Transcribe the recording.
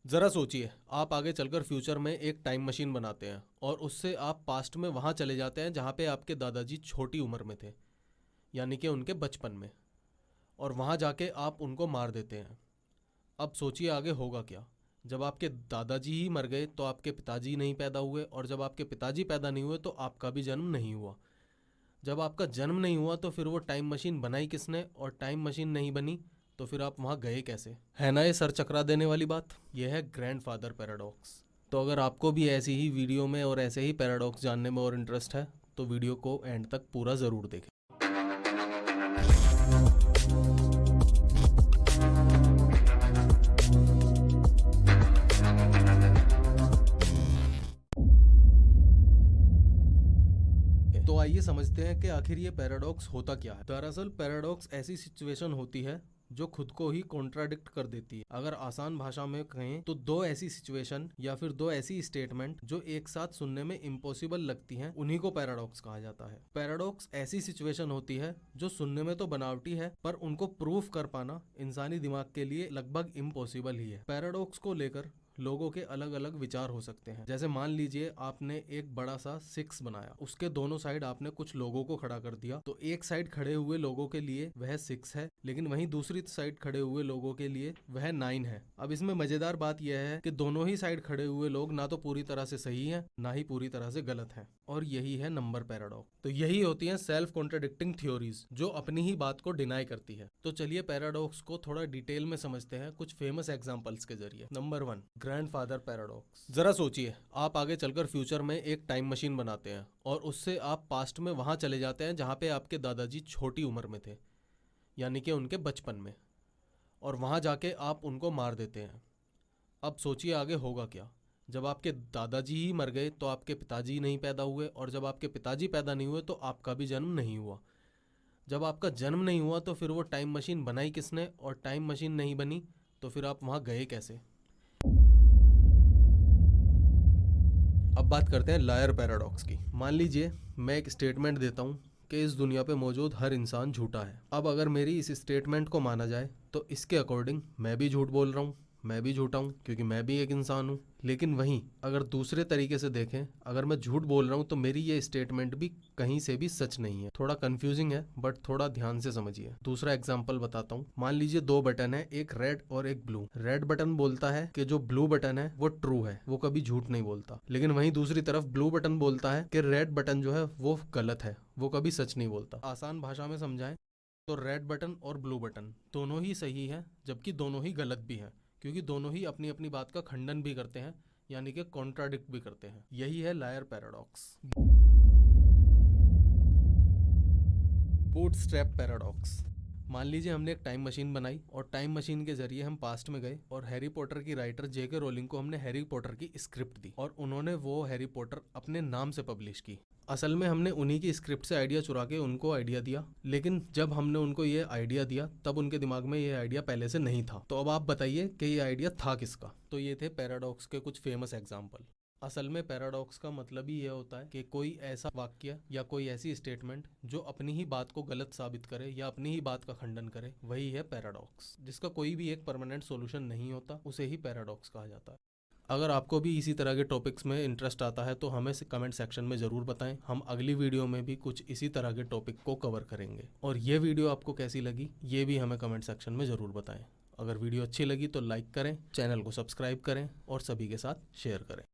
ज़रा सोचिए, आप आगे चलकर फ्यूचर में एक टाइम मशीन बनाते हैं और उससे आप पास्ट में वहाँ चले जाते हैं जहाँ पे आपके दादाजी छोटी उम्र में थे, यानी कि उनके बचपन में। और वहाँ जाके आप उनको मार देते हैं। अब सोचिए आगे होगा क्या। जब आपके दादाजी ही मर गए तो आपके पिताजी नहीं पैदा हुए, और जब आपके पिताजी पैदा नहीं हुए तो आपका भी जन्म नहीं हुआ। जब आपका जन्म नहीं हुआ तो फिर वो टाइम मशीन बनाई किसने, और टाइम मशीन नहीं बनी तो फिर आप वहाँ गए कैसे। है ना ये सर चकरा देने वाली बात। यह है ग्रैंडफादर पैराडॉक्स। तो अगर आपको भी ऐसी ही वीडियो में और ऐसे ही पैराडॉक्स जानने में और इंटरेस्ट है तो वीडियो को एंड तक पूरा ज़रूर देखें। तो आइए समझते हैं कि आखिर ये पैराडॉक्स होता क्या है। दरअसल पैराडॉक्स ऐसी सिचुएशन होती है जो खुद को ही कॉन्ट्राडिक्ट कर देती है। अगर आसान भाषा में कहें तो दो ऐसी सिचुएशन या फिर दो ऐसी स्टेटमेंट जो एक साथ सुनने में इम्पॉसिबल लगती हैं, उन्हीं को पैराडॉक्स कहा जाता है। पैराडॉक्स ऐसी सिचुएशन होती है जो सुनने में तो बनावटी है, पर उनको प्रूफ कर पाना इंसानी दिमाग के लिए लगभग इम्पॉसिबल ही है। पैराडॉक्स को लेकर लोगों के अलग अलग विचार हो सकते हैं। जैसे मान लीजिए आपने एक बड़ा सा 6 बनाया, उसके दोनों साइड आपने कुछ लोगों को खड़ा कर दिया, तो एक साइड खड़े हुए लोगों के लिए वह 6 है, लेकिन वहीं दूसरी साइड खड़े हुए लोगों के लिए वह 9 है। अब इसमें मजेदार बात यह है कि दोनों ही साइड खड़े हुए लोग ना तो पूरी तरह से सही हैं, ना ही पूरी तरह से गलत हैं, और यही है नंबर पैराडॉक्स। तो यही होती है सेल्फ कॉन्ट्राडिक्टिंग थ्योरीज जो अपनी ही बात को डिनाई करती है। तो चलिए पैराडॉक्स को थोड़ा डिटेल में समझते हैं कुछ फेमस एग्जांपल्स के जरिए। Number 1, grandfather paradox. जरा सोचिए, आप आगे चलकर फ्यूचर में एक टाइम मशीन बनाते हैं और उससे आप पास्ट में वहां चले जाते हैं जहां पे आपके दादाजी छोटी उम्र में थे, यानी कि उनके बचपन में, और वहां जाके आप उनको मार देते हैं। अब सोचिए आगे होगा क्या। जब आपके दादाजी ही मर गए तो आपके पिताजी नहीं पैदा हुए, और जब आपके पिताजी पैदा नहीं हुए तो आपका भी जन्म नहीं हुआ। जब आपका जन्म नहीं हुआ तो फिर वो टाइम मशीन बनाई किसने, और टाइम मशीन नहीं बनी तो फिर आप वहाँ गए कैसे। अब बात करते हैं लायर पैराडॉक्स की। मान लीजिए मैं एक स्टेटमेंट देता हूँ कि इस दुनिया पे मौजूद हर इंसान झूठा है। अब अगर मेरी इस स्टेटमेंट को माना जाए तो इसके अकॉर्डिंग मैं भी झूठ बोल रहा हूँ, मैं भी झूठा हूँ क्योंकि मैं भी एक इंसान हूँ। लेकिन वहीं अगर दूसरे तरीके से देखें, अगर मैं झूठ बोल रहा हूँ तो मेरी ये स्टेटमेंट भी कहीं से भी सच नहीं है। थोड़ा कंफ्यूजिंग है बट थोड़ा ध्यान से समझिए। दूसरा एग्जांपल बताता हूँ। मान लीजिए दो बटन है, एक रेड और एक ब्लू। रेड बटन बोलता है कि जो ब्लू बटन है वो ट्रू है, वो कभी झूठ नहीं बोलता। लेकिन वहीं दूसरी तरफ ब्लू बटन बोलता है कि रेड बटन जो है वो गलत है, वो कभी सच नहीं बोलता। आसान भाषा में समझाएं तो रेड बटन और ब्लू बटन दोनों ही सही है, जबकि दोनों ही गलत भी हैं, क्योंकि दोनों ही अपनी अपनी बात का खंडन भी करते हैं, यानी कि कॉन्ट्राडिक्ट भी करते हैं। यही है लायर पैराडॉक्स। Bootstrap paradox. मान लीजिए हमने एक टाइम मशीन बनाई और टाइम मशीन के जरिए हम पास्ट में गए, और हैरी पॉटर की राइटर जेके रोलिंग को हमने हैरी पॉटर की स्क्रिप्ट दी, और उन्होंने वो हैरी पॉटर अपने नाम से पब्लिश की। असल में हमने उन्हीं की स्क्रिप्ट से आइडिया चुरा के उनको आइडिया दिया, लेकिन जब हमने उनको ये आइडिया दिया तब उनके दिमाग में ये आइडिया पहले से नहीं था। तो अब आप बताइए कि ये आइडिया था किसका। तो ये थे पैराडॉक्स के कुछ फेमस एग्जाम्पल। असल में पैराडॉक्स का मतलब ही यह होता है कि कोई ऐसा वाक्य या कोई ऐसी स्टेटमेंट जो अपनी ही बात को गलत साबित करे या अपनी ही बात का खंडन करे, वही है पैराडॉक्स। जिसका कोई भी एक परमानेंट सॉल्यूशन नहीं होता, उसे ही पैराडॉक्स कहा जाता है। अगर आपको भी इसी तरह के टॉपिक्स में इंटरेस्ट आता है तो हमें कमेंट सेक्शन में ज़रूर बताएं। हम अगली वीडियो में भी कुछ इसी तरह के टॉपिक को कवर करेंगे। और ये वीडियो आपको कैसी लगी ये भी हमें कमेंट सेक्शन में ज़रूर बताएं। अगर वीडियो अच्छी लगी तो लाइक करें, चैनल को सब्सक्राइब करें और सभी के साथ शेयर करें।